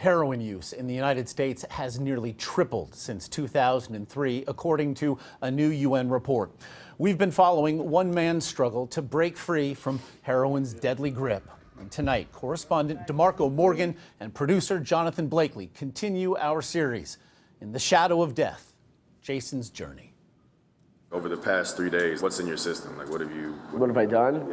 Heroin use in the United States has nearly tripled since 2003, according to a new UN report. We've been following one man's struggle to break free from heroin's deadly grip. And tonight, correspondent DeMarco Morgan and producer Jonathan Blakely continue our series, In the Shadow of Death, Jason's Journey. Over the past 3 days, what's in your system? Like, what have I done?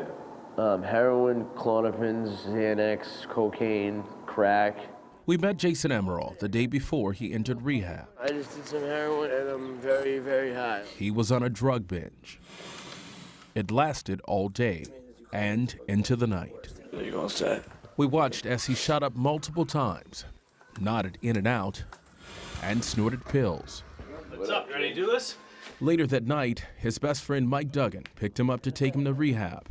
Yeah. Heroin, Klonopins, Xanax, cocaine, crack. We met Jason Amaral the day before he entered rehab. I just did some heroin and I'm very, very high. He was on a drug binge. It lasted all day and into the night. What are you gonna say? We watched as he shot up multiple times, nodded in and out, and snorted pills. What's up? You ready to do this? Later that night, his best friend Mike Duggan picked him up to take him to rehab.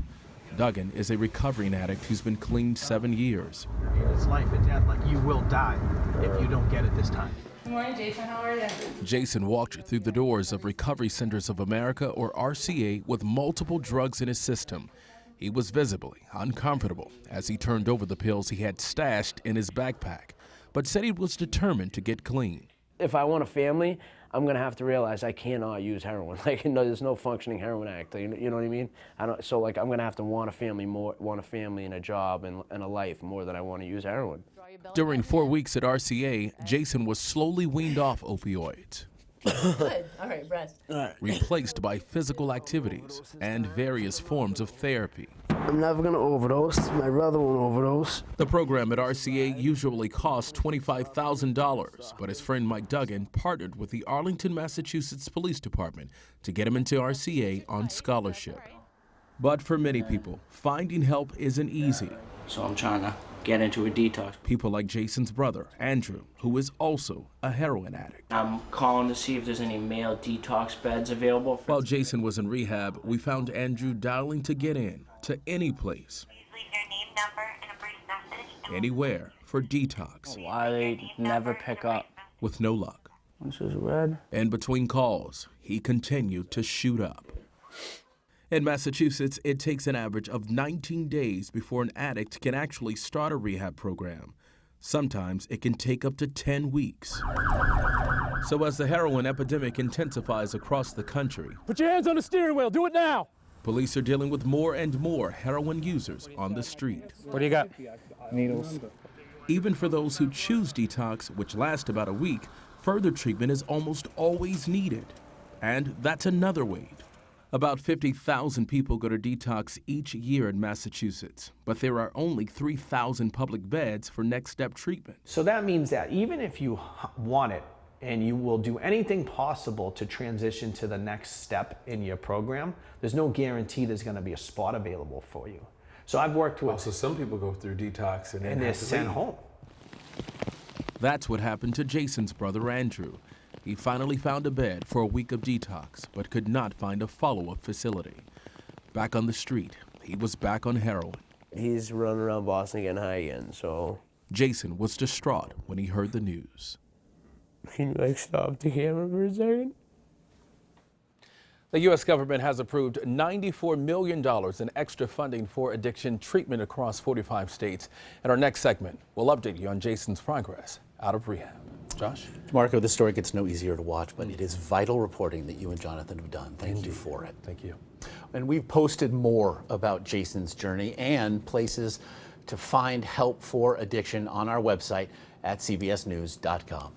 Duggan is a recovering addict who's been clean 7 years. It's life and death. Like, you will die if you don't get it this time. Good morning, Jason. How are you? Jason walked through the doors of Recovery Centers of America, or RCA, with multiple drugs in his system. He was visibly uncomfortable as he turned over the pills he had stashed in his backpack, but said he was determined to get clean. If I want a family, I'm gonna have to realize I cannot use heroin. Like, there's no functioning heroin addict. You know what I mean? So like, I'm gonna have to want a family and a job and a life more than I want to use heroin. During 4 weeks at RCA, Jason was slowly weaned off opioids. Good. All right, rest. Replaced by physical activities and various forms of therapy. I'm never gonna overdose. My brother won't overdose. The program at RCA usually costs $25,000, but his friend Mike Duggan partnered with the Arlington, Massachusetts Police Department to get him into RCA on scholarship. But for many people, finding help isn't easy. So I'm trying to get into a detox. People like Jason's brother, Andrew, who is also a heroin addict. I'm calling to see if there's any male detox beds available. While Jason was in rehab, we found Andrew dialing to get in to any place. Please leave your name, number, and a brief message. Anywhere for detox. Why they never pick up? With no luck. This is red. And between calls, he continued to shoot up. In Massachusetts, it takes an average of 19 days before an addict can actually start a rehab program. Sometimes it can take up to 10 weeks. So as the heroin epidemic intensifies across the country, Put your hands on the steering wheel. Do it now. police are dealing with more and more heroin users on the street. What do you got? Needles. Even for those who choose detox, which lasts about a week, further treatment is almost always needed. And that's another weight. About 50,000 people go to detox each year in Massachusetts, but there are only 3,000 public beds for next step treatment. So that means that even if you want it and you will do anything possible to transition to the next step in your program, there's no guarantee there's going to be a spot available for you. So I've worked with... Also, some people go through detox and they're sent home. That's what happened to Jason's brother, Andrew. He finally found a bed for a week of detox, but could not find a follow-up facility. Back on the street, he was back on heroin. He's running around Boston getting high again, so... Jason was distraught when he heard the news. Can you, like, stop the camera for a second? The U.S. government has approved $94 million in extra funding for addiction treatment across 45 states. In our next segment, we'll update you on Jason's progress out of rehab. Josh? Marco, this story gets no easier to watch, but it is vital reporting that you and Jonathan have done. Thank you for it. Thank you. And we've posted more about Jason's journey and places to find help for addiction on our website at cbsnews.com.